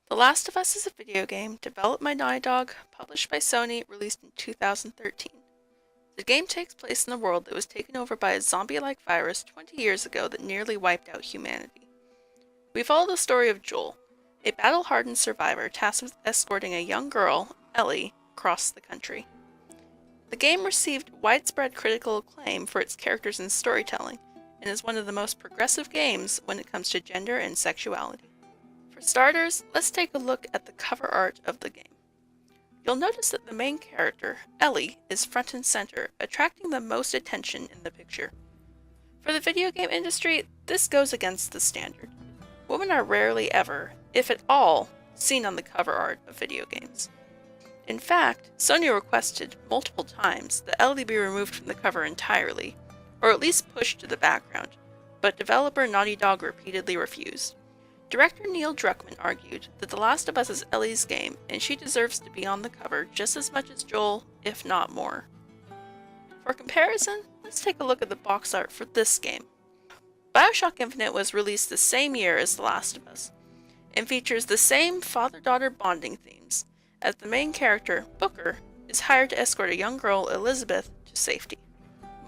The Last of Us is a video game developed by Naughty Dog, published by Sony, released in 2013. The game takes place in a world that was taken over by a zombie-like virus 20 years ago that nearly wiped out humanity. We follow the story of Joel, a battle-hardened survivor tasked with escorting a young girl, Ellie, across the country. The game received widespread critical acclaim for its characters and storytelling, and is one of the most progressive games when it comes to gender and sexuality. For starters, let's take a look at the cover art of the game. You'll notice that the main character, Ellie, is front and center, attracting the most attention in the picture. For the video game industry, this goes against the standard. Women are rarely ever, if at all, seen on the cover art of video games. In fact, Sony requested multiple times that Ellie be removed from the cover entirely, or at least pushed to the background, but developer Naughty Dog repeatedly refused. Director Neil Druckmann argued that The Last of Us is Ellie's game, and she deserves to be on the cover just as much as Joel, if not more. For comparison, let's take a look at the box art for this game. BioShock Infinite was released the same year as The Last of Us, and features the same father-daughter bonding themes, as the main character, Booker, is hired to escort a young girl, Elizabeth, to safety.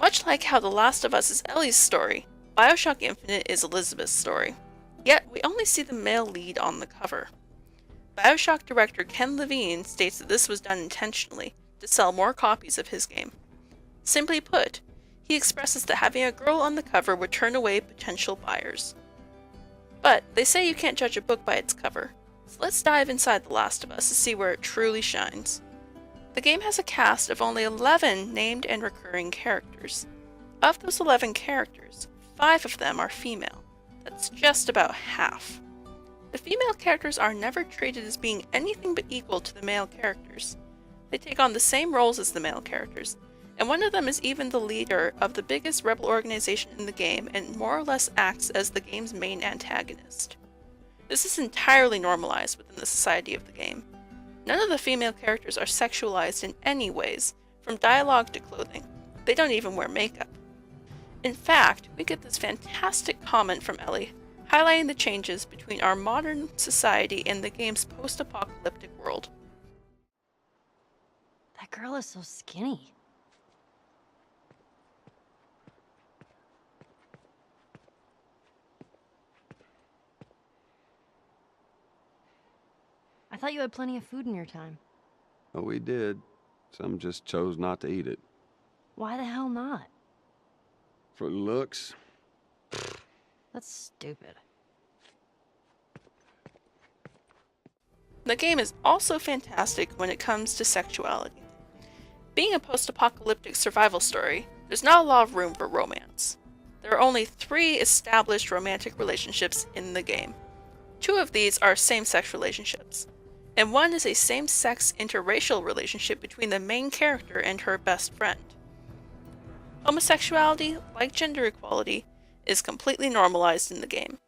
Much like how The Last of Us is Ellie's story, BioShock Infinite is Elizabeth's story. Yet, we only see the male lead on the cover. BioShock director Ken Levine states that this was done intentionally, to sell more copies of his game. Simply put, he expresses that having a girl on the cover would turn away potential buyers. But, they say you can't judge a book by its cover, so let's dive inside The Last of Us to see where it truly shines. The game has a cast of only 11 named and recurring characters. Of those 11 characters, 5 of them are female. That's just about half. The female characters are never treated as being anything but equal to the male characters. They take on the same roles as the male characters, and one of them is even the leader of the biggest rebel organization in the game and more or less acts as the game's main antagonist. This is entirely normalized within the society of the game. None of the female characters are sexualized in any ways, from dialogue to clothing. They don't even wear makeup. In fact, we get this fantastic comment from Ellie, highlighting the changes between our modern society and the game's post-apocalyptic world. That girl is so skinny. I thought you had plenty of food in your time. Oh, we did. Some just chose not to eat it. Why the hell not? For looks. That's stupid. The game is also fantastic when it comes to sexuality. Being a post-apocalyptic survival story, there's not a lot of room for romance. There are only 3 established romantic relationships in the game. 2 of these are same-sex relationships, and 1 is a same-sex interracial relationship between the main character and her best friend. Homosexuality, like gender equality, is completely normalized in the game.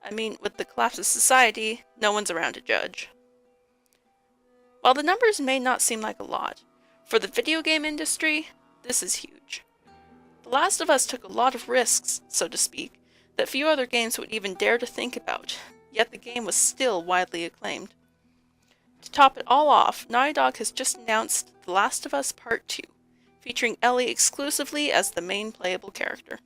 I mean, with the collapse of society, no one's around to judge. While the numbers may not seem like a lot, for the video game industry, this is huge. The Last of Us took a lot of risks, so to speak, that few other games would even dare to think about, yet the game was still widely acclaimed. To top it all off, Naughty Dog has just announced The Last of Us Part 2, featuring Ellie exclusively as the main playable character.